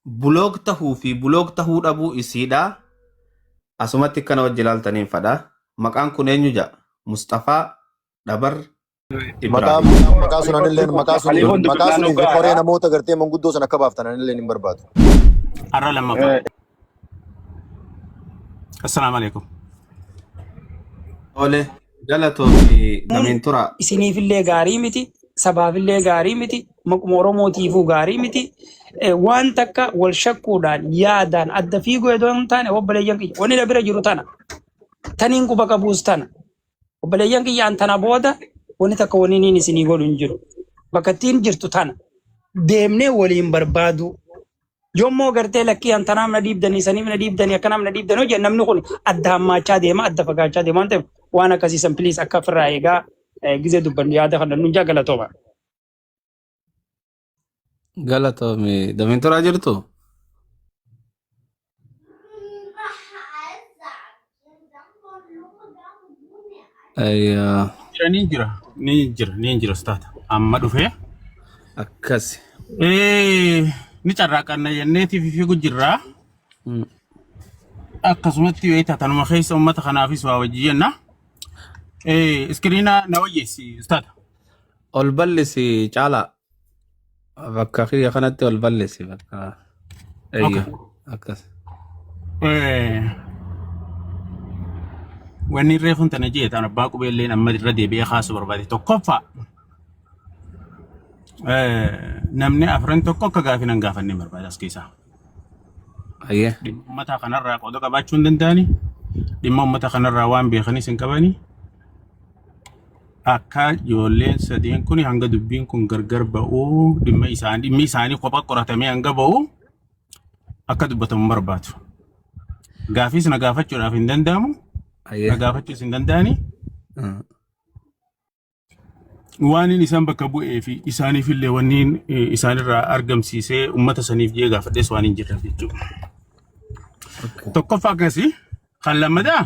بلوغ تهو في بلوغ تهو أبو إسيدا أسمتك كان وجلال تنين فدا مكان كونين يجا مصطفى دبر Maqaa إبراهيم maqaa sun anillee maqaa suni Khalifoon maqaa dubbifnaan suni dhugaadha. qoree namoota gartee manguddoo sana akka baaftan anillee hin barbaadu. أرى لما فا السلام عليكم. أولي جلتو في نمين ترى isiniifillee gaarii miti, sabaafillee gaarii miti, maquma Oromootiifuu gaarii miti. Waan takka wal shakkuudhaan yaadaan adda fiiguu edoo hin taane obboleeyyan kiyya wanni na bira jiru tana. Taniin quba qabuus tana. Obboleeyyan kiyyaan tana booda wanni takka wanni niin isinii godhu hin jiru. Bakka ittiin jirtu tana. Deemnee waliin barbaadu. Yommuu gartee lakkii antanaam na dhiibdanii saniif na dhiibdanii akkanaam na dhiibdanii hojii namni kun adda hammaachaa deema adda fagaachaa deema waan ta'eef waan akkasiisan piliis akka ofirraa eegaa gizee dubbannu yaada kana nun jaa galatooma. جلتو مي نمين ترى جرتو أي نينجر أستاذ أما دفع أكاسي نتعرق أن ينتي في جرة أقسمت ويتا تنو خيس أمة خنافس ووجينا إسكرينا نوجيسي أستاذ والبلسي جالا بكا خير خناتي والبلسي بكا أوكي. أيوه أكاسي واني ريفون تنجيت أنا باكو بيلين أما ردي بيه خاص بربادي تكفى نمني أفرن تكو كغافي نغافن نمر بعد أسكيسا أيه متى خنرا قدو كباچون دنداني ديما متى خنرا وان بيخني سنكباني akka ijoolleen sadeen kun hanga dubbiin kun gargar ba'uu dhimma isaanii kophaa qoratamee hanga ba'u akka dubbatamu barbaadu. Gaafis na gaafachuudhaaf hin danda'amu. Na أيه gaafachuus hin danda'ani. Waan inni isaan bakka bu'ee fi isaaniif illee wanniin isaanirraa argamsiisee uummata saniif jee gaafadhees waan hin jirreef jechuudha. Tokkoffaa akkasii kan lammadaa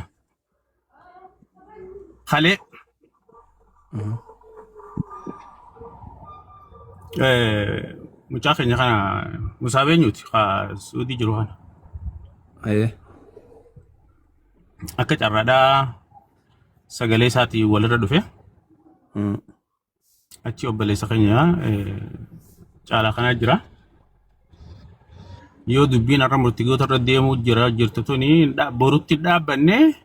halee mucaa keenya kana Musaa Beenyuuti suudii jiru kana أيه akka carraadhaa sagalee isaatii walirra dhufe achi obboleessa keenya caalaa kanaa jira. Yoo dubbiin har'a murtigoota irra deemuu jirtu tuni borutti dhaabbannee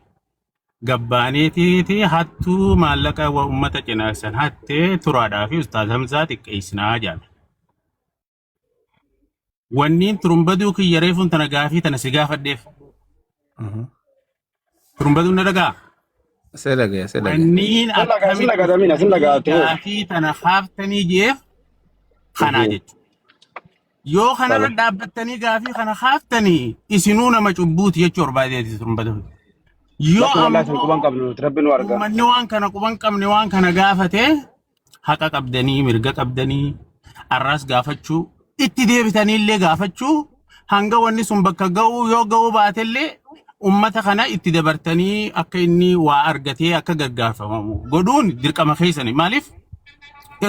gabbaaneeti hattuu maallaqa uummata cinaaksan hattee turaadhaa fi Ustaaz Hamzaa xiqqeessinaa jedhame. Wanniin turumbaduu kiyya reefuun tana gaafii tana si gaafadheef. Turumbaduu na dhagaa. سلقة سلقة Wanniin Sin lagaatu. gaafii tana haaftanii jeef kanaa jechuudha. Yoo kanarra dhaabbattanii gaafii kana haaftanii isinuu nama cubbuuti jechuu barbaadeeti turumbaduu. Yoo Wallahi sin ammoo quban qabnu rabbi nu arga. uummanni waan kana quban qabne waan kana gaafate haqa qabdanii mirga qabdanii arras gaafachuu itti deebitanii illee gaafachuu hanga wanni sun bakka ga'uu yoo ga'uu baatellee ummata kana itti dabartanii akka inni waa argatee akka gargaarfamu godhuun dirqama keessanii maaliif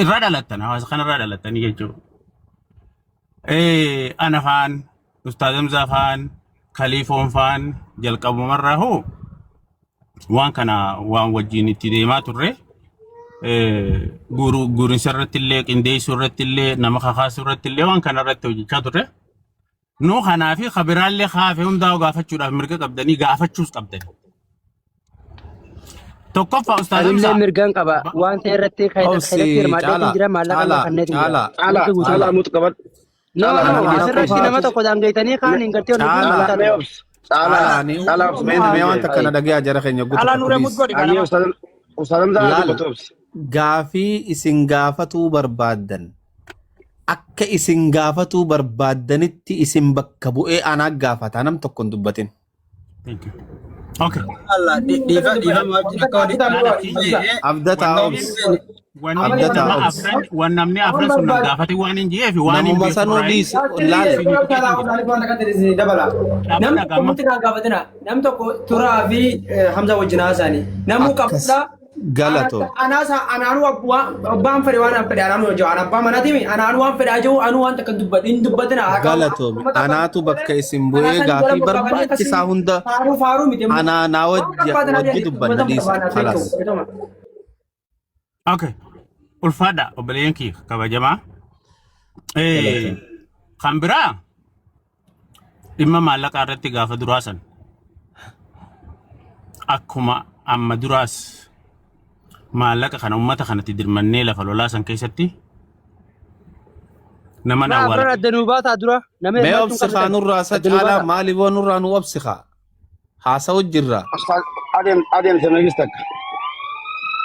irraa dhalattan hawaasa kana irraa dhalattanii jechuudha. Ana faan Ustaaz Hamzaa faan Khalifoon faan jalqabumarraa hoo waan kana waan wajjin itti deemaa turre guurinsa irratti illee qindeessuu irratti illee nama kakaasuu irratti illee waan kana irratti hojjechaa turre nu kanaa fi kabiraallee kaafee hundaa gaafachuudhaaf mirga qabdanii gaafachuus qabdanii. Tokkoffaa Ustaaz Anillee Hamzaa mirgaan qaba waan ta'e irratti أوسي hirmaadheetiin jira maallaqa جالا irraa kanneetiin jira. جالا Caalaa muut qabat. No, asirratti nama tokko daangaytanii kaan hin gartee ol Caalaa. dhufuu Mee obs. Caalaa. Caalaa obs. مين وانت كان دقيقة جرى خيني Alaa nuuree قلت mudgodhi Ani kana. Ustaaz Hamzaa Laal. dubbatu obs. gaafii isin gaafatuu barbaaddan akka isin gaafatuu barbaaddanitti isin bakka bu'ee anaa gaafata nam tokko hin dubbatin. Thank you. Okay. Abdataa obs Waan namni afran sun nan gaafate waan hin jireef waan hin namuma sanuu dhiis laale Nam tokko turaa fi Hamza wajjin haasa'anii. Namuu qabda Galatoo. Ana abbaan fedhe waan fedhe anaan hojii waan abbaa manaatiimi anaan waan fedhaa jiru anuu waan takka hin dubbatina. Galatoo. Anaatu bakka isin bu'ee gaafii barbaachisaa hunda faaruu miti. anaa naa wajji dubbanna dhiisa. Kalaas. Okay. Ulfaadha obboleeyyan kiyya kabajamaa. Kan biraa dhimma maallaqaa irratti gaafa duraasan akkuma amma duraas maallaqa kana ummata kanatti dirmannee lafa lolaasan keessatti nama Afran nawwala. addanuu baataa dura. Mee obsikaa nurraa isa caalaa maaliif nurraa nu obsikaa? Haasa'u jirra. Adeem semegis takka.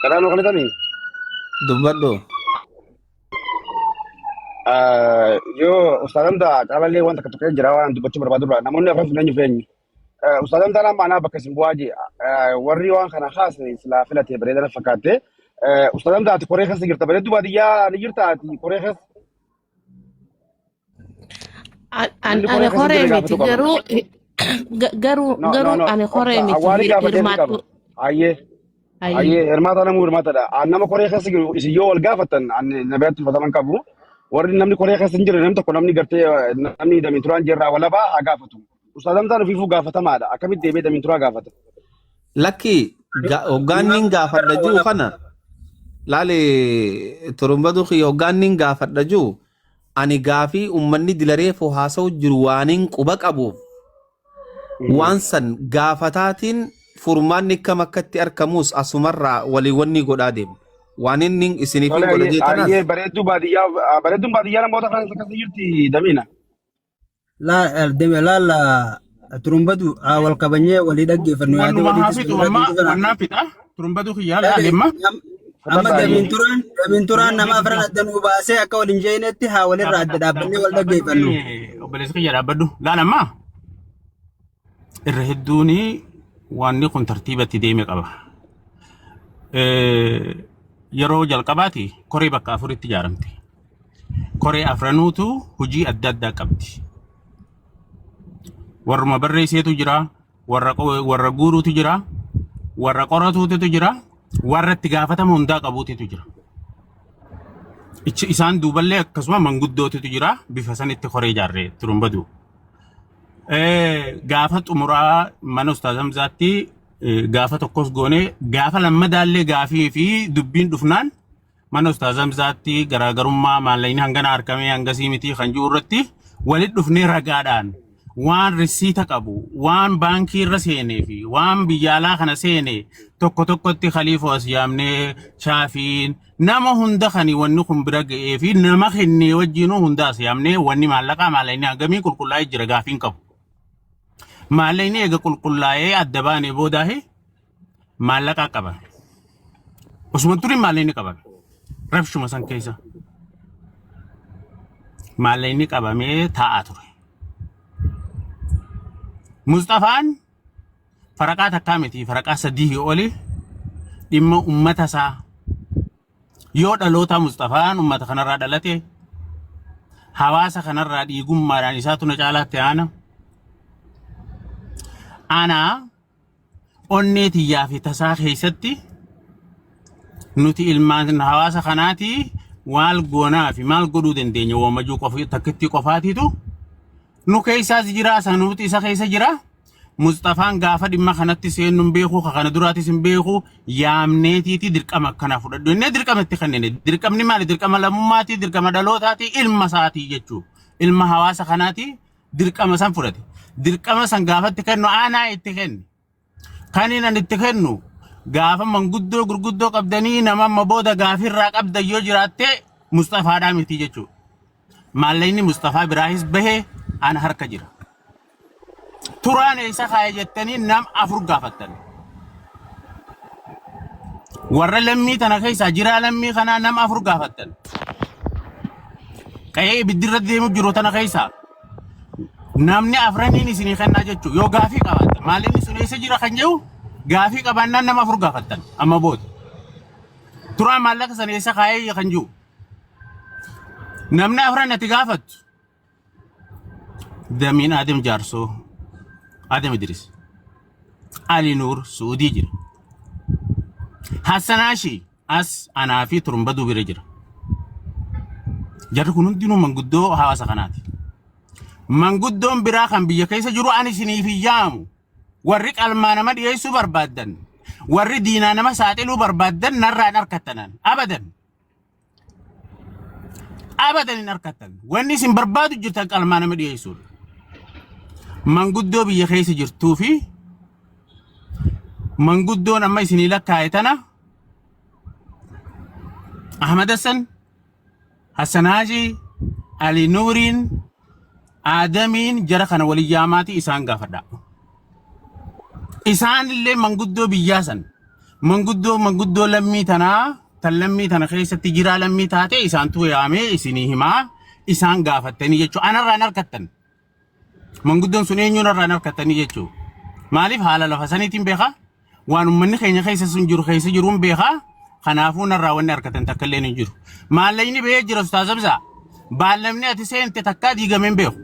Kadhaan nu kadhatanii. Dubbadhu. Yoo ustaadamta caalallee waan takka tokko jira waan dubbachuu barbaadurra namoonni afran sun eenyu feenyu. Ustaadamta nama anaa bakka isin bu'aa jee warri waan kana haasne silaa filatee bareedana fakkaatte. Ustaadamta ati koree keessa jirta bareeddu baadiyyaa ni jirta ati koree keessa. Ani koree miti garuu ani koree miti hirmaatu. Ayyee hirmaata namuu hirmaatadha. Nama koree keessa jiru isin yoo wal gaafattan nabiyaatti uffataman qabu. Warri namni koree keessa hin jirre namni tokko namni gartee namni damiin turaan jirraa walabaa haa gaafatu. Ustaadamtaan ofiifuu gaafatamaadha. Akkamitti deebee damiin turaa gaafata? Lakki hoggaanniin gaafadha jiru kana laale turumbatu hoggaanniin gaafadha jiru ani gaafii ummanni dilareefoo haasa'u jiru waaniin quba qabuuf waan san gaafataatiin furmaanni kam akkatti argamus asumarraa waliiwwanni godhaa deemu. Waan inni isiniif hin godha jeetanas. Ayyee bareedduu baadiyyaa namoota kan akkasii jirti damiina. Laala turumbatu wal qabanyee walii dhaggeeffannu yaadee Wanuma walii haafitu wannaa fixa turumbatu kiyyaa laalimma. amma dabiin turaan nama afran addanuu baasee akka waliin jeenetti haa walirraa adda dhaabbannee wal dhaggeeffannu. Obboleessi kiyya dhaabbadhu laalammaa irra hedduun wanni kun tartiibatti deeme qaba. Yeroo jalqabaati koree bakka afuritti ijaaramte. Koree afranuutu hojii adda addaa qabdi. Warruma barreesseetu jira, warra guuruutu jira, warra qoratuutu jira, warra itti gaafatama hundaa qabuutu jira. Isaan duuballee akkasuma manguddootu jira, bifa sanitti koree ijaarree turumbatu. Gaafa xumuraa mana Ustaaz Hamzaatti gaafa tokkos goone gaafa lammadaallee gaafii fi dubbiin dhufnaan mana Ustaaz Hamzaatti garaagarummaa maallaqni hangana harkamee hangasii miti kan jiru irratti walitti dhufnee ragaadhaan waan risiita qabu waan baankii irra seenee fi waan biyyaalaa kana seene tokko tokkotti khaliifoo as yaamnee shaafiin nama hunda kan wanni kun bira ga'ee fi nama kennee wajjinuu hunda as yaamnee wanni maallaqaa maallaqni hangamii qulqullaa'ee jira gaafiin qabu. Maallaqni eega qulqullaa'ee adda baanee boodaahe maallaqaa qaba. Osuma turiin maallaqni qaban. Rabshuma san keessa. Maallaqni qabamee taa'aa ture. Mustafaan faraqaa takkaa miti faraqaa sadii oli dhimma ummata isaa yoo dhaloota Mustafaan ummata kanarraa dhalate hawaasa kanarraa dhiigummaadhaan isaatu na caalaatti aana. Ana onnee tiyyaa fi tasaa keessatti nuti ilmaan hawaasa kanaati maal goonaa fi maal godhuu dandeenya waamajuu takkitti qofaatiitu nu keessaas jira sanuuti isa keessa jira. Mustafaan gaafa dhimma kanatti seenuun beeku kana duraatis hin beeku yaamneetiiti dirqama akkana fudhadhu inni dirqamatti kanneen dirqamni maali dirqama lammummaati dirqama dhalootaati ilma isaatii jechuu ilma hawaasa kanaati dirqama san fudhate. Dirqama san gaafatti kennu aanaa itti kennu. Kan inni itti kennu gaafa manguddoo gurguddoo qabdanii nama amma booda gaafirraa qabda yoo jiraatte Mustafaadhaa miti jechuudha. Maallaqni Mustafaa biraahis bahee ana harka jira. Turaan isa kaa'e jettanii nam afur gaafattan. Warra lammii tana keessaa jiraa lammii kanaa nam afur gaafattan. Qa'ee ibiddirra deemu jiru tana keessaa. Namni afraniin isinii kennaa jechuun yoo gaafii qabaatan maallaqni sun eessa jira kan jedhu gaafii qabaannaan nama afur gaafattan amma booda. Turaan maallaqa sana eessa kaa'ee kan jiru. Namni afran ati gaafattu. Damiin Adem Jaarsoo, Adem Idris, Ali Nuur Suudii jira. Hassanaashi as anaa fi turumbaduu bira jira. Jarri kun hundinuu manguddoo hawaasa kanaati. Manguddoon biraa kan biyya keessa jiru ani isiniif iyyamu. Warri qalmaa nama dhiyeessuu barbaadan, warri diinaa nama saaxiluu barbaadan narraan harkattanan. Abadan. Abadan hin harkattan. Wanni isin barbaadu jirtan qalmaa nama dhiyeessuudha. Manguddoo biyya keessa jirtuu fi manguddoon amma isinii lakkaa'e tana Ahmad Hassan, Hassanaaji, Ali Nuuriin, Aadamiin jara kana walii yaamaati isaan gaafadha. Isaan illee manguddoo biyyaa san manguddoo lammii tanaa tan lammii tana keessatti jiraa lammii taate isaantu yaamee isinii himaa isaan gaafattanii jechuu anarraan harkattan. Manguddoon sun eenyuun irraan harkattanii jechuu. Maaliif haala lafa saniitiin beekaa? Waan uummanni keenya keessa sun jiru keessa jiruun beekaa. Kanaafuu narraa wanni harkatan takka illee hin jiru. Maallayni ba'ee jira Ustaaz Hamzaa. Baalamni ati seente takkaa diigameen beeku.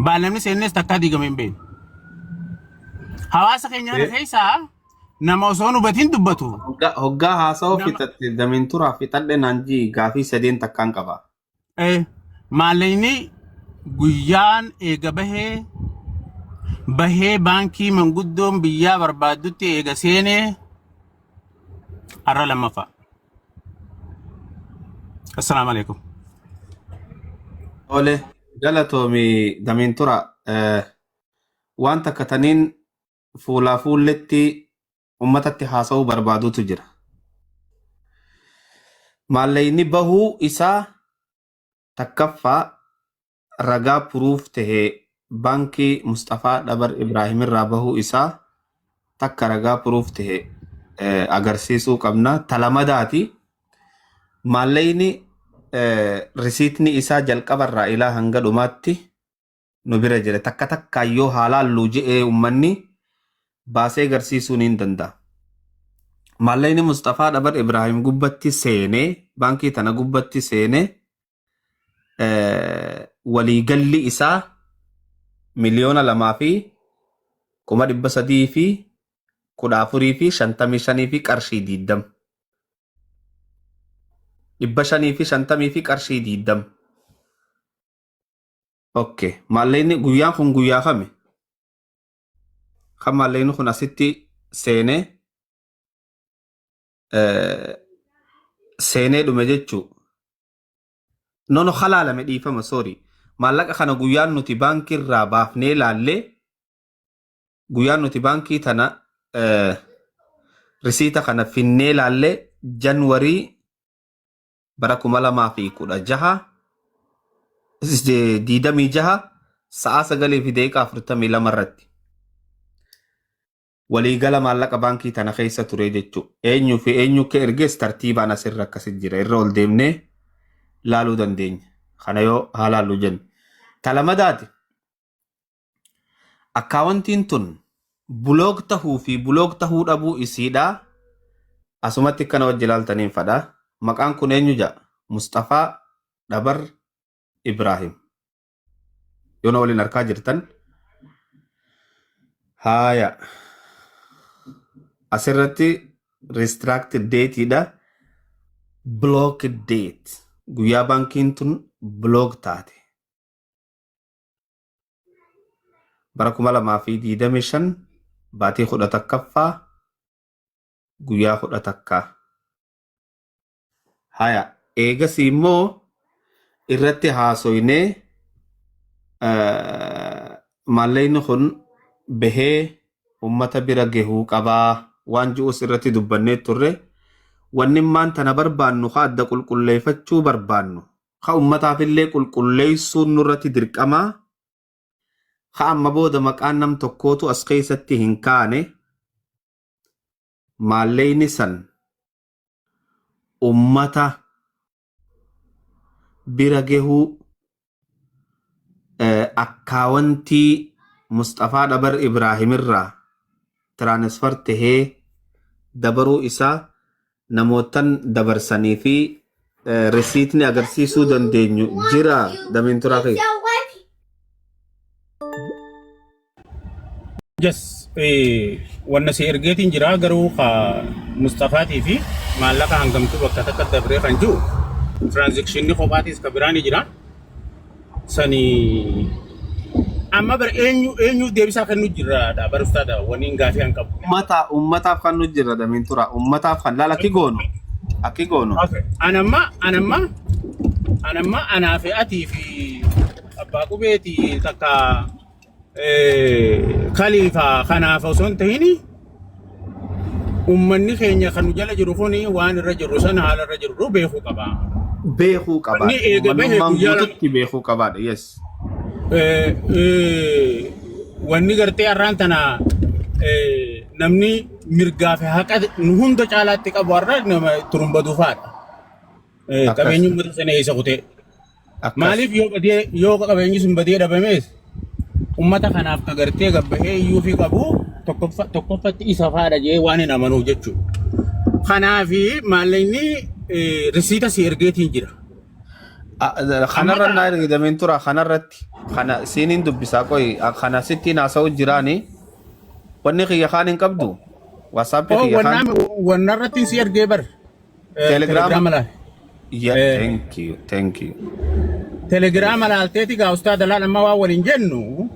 Baalamni seennes takkaa diigameen beeku. Hawaasa keenya kana keessaa nama osoo hubatiin dubbatu. Hoggaa haasawaa fixatte damiin turaa fixadhe naanjii gaafii sadeen takkaan qaba. Maallayni guyyaan eega bahee baankii manguddoon biyyaa barbaaddutti eega seenee arra lammaffaa. Assalaamu alaikum. Ole galatoomi damiin tura waan takka taniin fuulaa fuulletti ummatatti haasa'uu barbaadutu jira. Maallayni bahuu isaa takkaffaa ragaa puruuf tahee baankii Mustafaa Dhabar Ibraahim irraa bahuu isaa takka ragaa puruuf tahee agarsiisuu qabna. Talamadaati maallayni risiitni isaa jalqabarraa ilaa hanga dhumaatti nu bira jira. Takka takkaayyoo haalaallu je'ee ummanni baasee agarsiisuun hin danda'a. Maallayni Mustafaa Dhabar Ibraahim gubbatti seenee baankii tana gubbatti seenee waliigalli isaa 1,200,314 fi qarshii 20. 550 fi qarshii 20. Okay. Maallayni guyyaan kun guyyaa kami? Kan maallayni kun asitti seenee dhume jechuu. Nono halaalame dhiifama sorry. Maallaqa kana guyyaan nuti baankii irraa baafnee laallee guyyaan nuti baankii tana risiita kana finnee laallee Januwarii bara 2016 sa'a 9:42 irratti waliigala maallaqa baankii tana keessa ture jechuu. Eenyu fi eenyu akka ergees tartiibaan asirra akkasit jira. Irra ol deemnee laaluu dandeenya. Kana yoo haalaallu jennu. Talamadaati. Akkaawwantiin tun buloog tahuu fi buloog tahuu dhabuu isiidhaa. Asumatti kana wajji ilaaltaniin fadhaa. Maqaan kun eenyu ja'a? Mustafaa Dhabar Ibraahim. Yoona waliin harkaa jirtan. Haaya. Asirratti restricted dateidha. Block date. Guyyaa baankiin tun block taate. Bara 2025 baatii 11ffaa guyyaa 11. Haya, eegasii immoo irratti haasoynee maallayni kun bahee ummata bira gahuu qabaa waan ji'us irratti dubbannee turre. Wanni maan tana barbaannu haa adda qulqulleeffachuu barbaannu. Haa ummataaf illee qulqulleessuun nurratti dirqamaa. Haa amma booda maqaan nam tokkootu as keessatti hin kaane. Maallayni san ummata bira gahuu akkaawwantii Mustafaa Dhabar Ibraahim irraa tiraanisfar tahee dabaruu isaa namootan dabarsanii fi resiitni agarsiisuu dandeenyu jira. Damiin turaa keessa. Yes, wanna si ergeetiin jira garuu ka Mustafaatii fi maallaqa hangamtu bakka takka dabree kan jiru transakshinni kophaatiis ka biraani jira. Sani amma bar eenyu deebisaa kan nu jira da bar ustaada waniin gaafii han qabu. Ummataaf kan nu jira damin tura. Ummataaf kan laala kigoonu. Akigoonu. Okay. Anamma anaa fi atii fi abbaa qubeetii takka khalifa kanaaf osoo hin ta'ini ummanni keenya kan jala jiru kuni waan irra jiru sana haala irra jiru beekuu qaba. Beekuu qaba. Ni eega bahee guyyaa beekuu qabaadha. Yes. Wanni gartee arraan tana namni mirgaa fi haqa nu hunda caalaatti qabu har'a nama turumba duufaadha. Qabeenyi uummata sana eessa kutee. Maaliif yoo qabeenyi sun badee dhabamees ummata kanaaf ka gartee gabbahee iyyuu fi qabu tokkoffatti isa faadha jee waan hin amanuuf jechuudha. Kanaafi maallaqni risiita si ergeetiin jira. Kanarra naa ergidameen tura kanarratti kana siiniin dubbisaa qoy kana sittiin haasa'u jiraani wanni kiyya kaan hin qabdu WhatsApp kiyya kaan. Wannarratti si ergee bar. Telegram laal. Yeah, thank you. Telegram laalteeti gaa ustaada laal amma waa waliin jennu.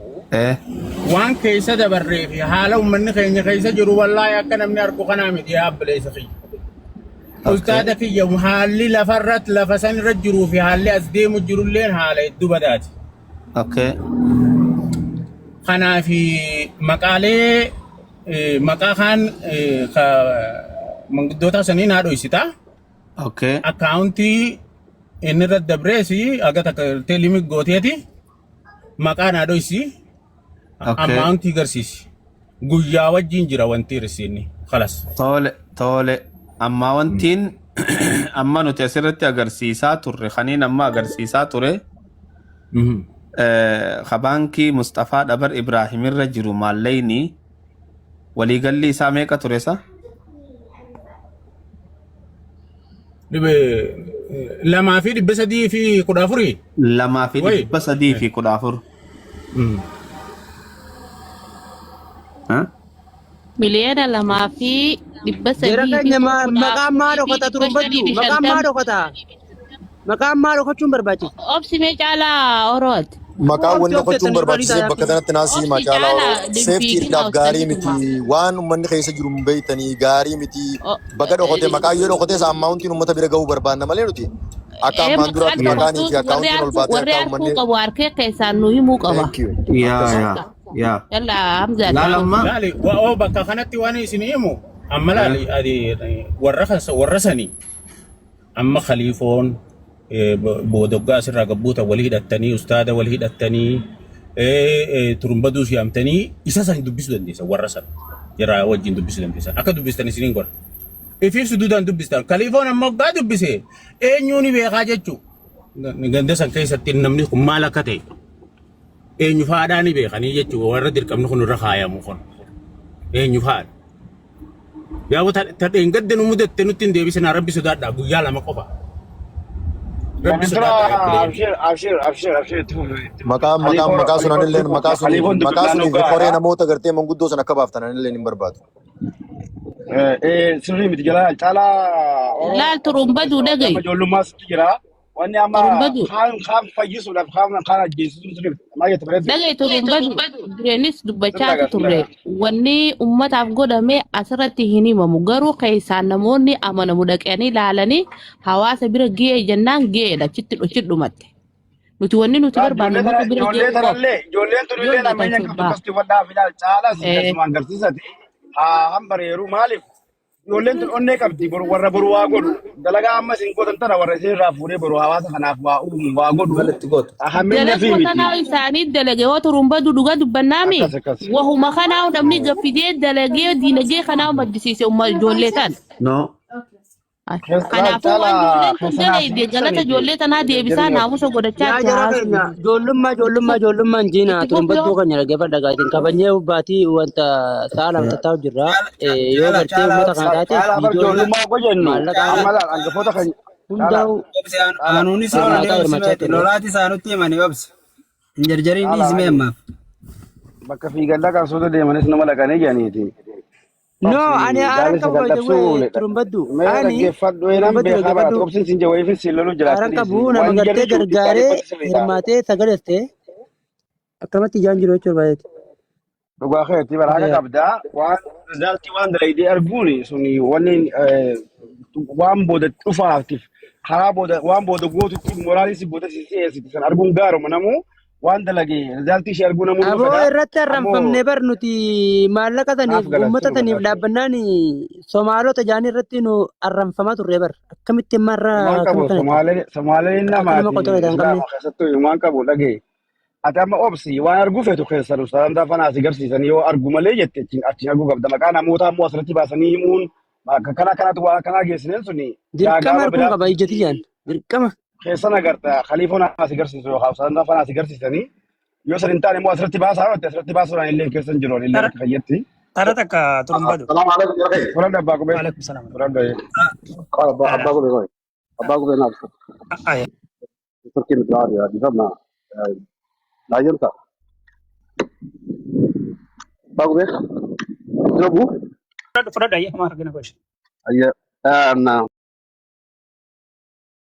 Waan keessa dabarree fi haala uummanni keenya keessa jiru wallaahi akka namni argu kanaa miti yaabbileessa kiyya. Ustaada kiyya haalli lafarratti lafa san irra jiruu fi haalli as deemu jirulleen haala hedduu badaati. Okay. Kanaafi maqaalee maqaa kaan manguddoota sanii naa dhoysitaa. Okay. Akkaawuntii inni irra dabreesi aga takka teelimik gooteeti maqaa naa dhoysi. Ammaantii garsiisi. Guyyaa wajjin jira wanti risiinni. Khalas. Tole. Amma wantiin amma nuti asirratti agarsiisaa turre kaniin amma agarsiisaa ture. Kabaankii Mustafaa Dabar Ibraahim irra jiru maallayni waliigalli isaa meeqa ture sa? Lamaa fi 314. Lamaa fi 314. Miliyoona lamaa fi 300. Jira keenya maqaan maa dhokata turumbaddu maqaan maa dhokachuun barbaachisa. Obsimee caalaa oroot. Maqaan wanni dhokachuun barbaachisee bakka kanatti naasii macaalaa seeftiidhaaf gaarii miti waan uummanni keessa jiru hin beeytanii gaarii miti bakka dhokate maqaa yoo dhokate ammaawuntiin uummata bira gahuu barbaanna malee nuti akka ammaan duraatti maqaanii fi akkaawuntiin ol baatee warri harkuu qabu harkee keessaan nu himuu qaba. Yaa. Yalla Hamza. Laali bakka kanatti waan isin himu amma laali warra sanii amma khaliifoon boodoggaa asirraa gabbuuta walii hidhattanii ustaada walii hidhattanii turumbaduus yaamtanii isa san dubbisuu dandeessa warra san jira wajjin dubbisuu dandeessa akka dubbistan isiniin godha. Ifiif suduudhaan dubbistan khaliifoon amma waggaa dubbise eenyuuni beekaa jechuu ganda san keessatti namni kun maal akka ta'e eenyu faadhaan beekanii jechuudha warra dirqamni kun irra kaayamu kun eenyu faadha. Yaa ta'een gadda nu mudatte nutti hin deebisinaa rabbi sodaadhaa guyyaa lama qofa. Maqaa sun anilleen maqaa sun qoree namoota gartee manguddoo san akka baaftan anilleen hin barbaadu. Sirrii miti jala caalaa. Laal turumbaduu dhagaye. Ijoollummaas jira. Wanni amma kaan fayyisuudhaaf kaan ajjeesisuun sirrii maayyeetti bareedu. Dhagaye turumbaduu jireenis dubbachaa turre wanni ummataaf godhame asirratti hin himamu garuu keessaan namoonni amanamu dhaqanii ilaalanii hawaasa bira ga'ee jennaan ga'eedha chitti dhumatte. Nuti wanni nuti barbaannu bakka bira ga'ee ijoolleen tunillee nameenya qabdu waddaa fidaa caalaa siyaasumaan agarsiisati hambareeru maaliif ijoolleen tun onnee qabdi warra boru waa godhu dalagaa ammas hin gootan tana warra isin irraa fuudhee boru hawaasa kanaaf waa uumu waa godhu hamminna fi miti. Dalagoo isaanii dalagee waa turumbaduu dhugaa dubbannaami wahuma kanaa namni gaffidee dalagee diinagdee kanaa maddisiise ijoollee tan. Kanaafuu waan ijoolleen kun dalee galata ijoollee tanaa deebisaa naamusa godhachaa jira. Ijoollummaan jiina turumbaduu kan dhaggeeffadha gaatiin kabanyee baatii wanta saala wanta ta'u jirra yoo gartee uummata kana taate ijoollummaa gojennu amala hangafoota kan hundaa'u lolaati isaanutti himanii obsa hin jarjariin dhiisime ammaaf. bakka fiigaddaa qabsoota deemanis nama dhaqanii jedhaniiti. No, ani aran Gaalli qabu sagal by the way dabsuu turumbaddu. mee Ani dhaggeeffadhu eenan turumbaddu beekaa bara dhaggeeffaddu. obsin siin jawwee fi siin loluu Aran jiraatanii qabu nama gartee gargaaree hirmaatee sagaleessee akkamatti ijaan jiru jechuudha baay'eeti. dhugaa keetti bara haqa qabdaa waan rizaaltii waan dalaydee arguun suni wanni waan booda dhufaatiif karaa booda waan booda gootutti moraalisi booda si'eessiti san arguun gaaruma namuu waan dalagee rizaaltii ishee arguu namuu Aboo irratti arranfamne bar nuti maallaqa taniif uummata taniif dhaabbannaan Somaalota jaanii irratti nu arranfamaa turre bar akkamitti marra waan qabu Somaaleen namaati Islaama keessattuu waan qabu dhagee ati amma obsi waan arguu feetu keessan ustaadamtaa fanaas agarsiisan yoo argu malee jette achiin arguu qabda maqaa namootaa immoo asirratti baasanii himuun kanatu waa kanaa geessineen suni dirqama arguun qaba ijjati jaan dirqama. keessan agarta khaliifoon as agarsiisu yookaan ustaadamtaa fanaas agarsiisanii yoo san hin taane immoo asirratti baasaa yoo asirratti baasuudhaan illee keessan jiruun illee akka fayyatti. Tara takka turumbadu. Furan abbaa qubee. Waalaikum salaam. Furan dhoye. abbaa qubee qoy. Abbaa qubee naaf. Aya. Turkiin biraa yaa difamna. Laayenta. Abbaa qubee. Jobu. Fudhadhu ayya maal argina gosh. Ayya. Na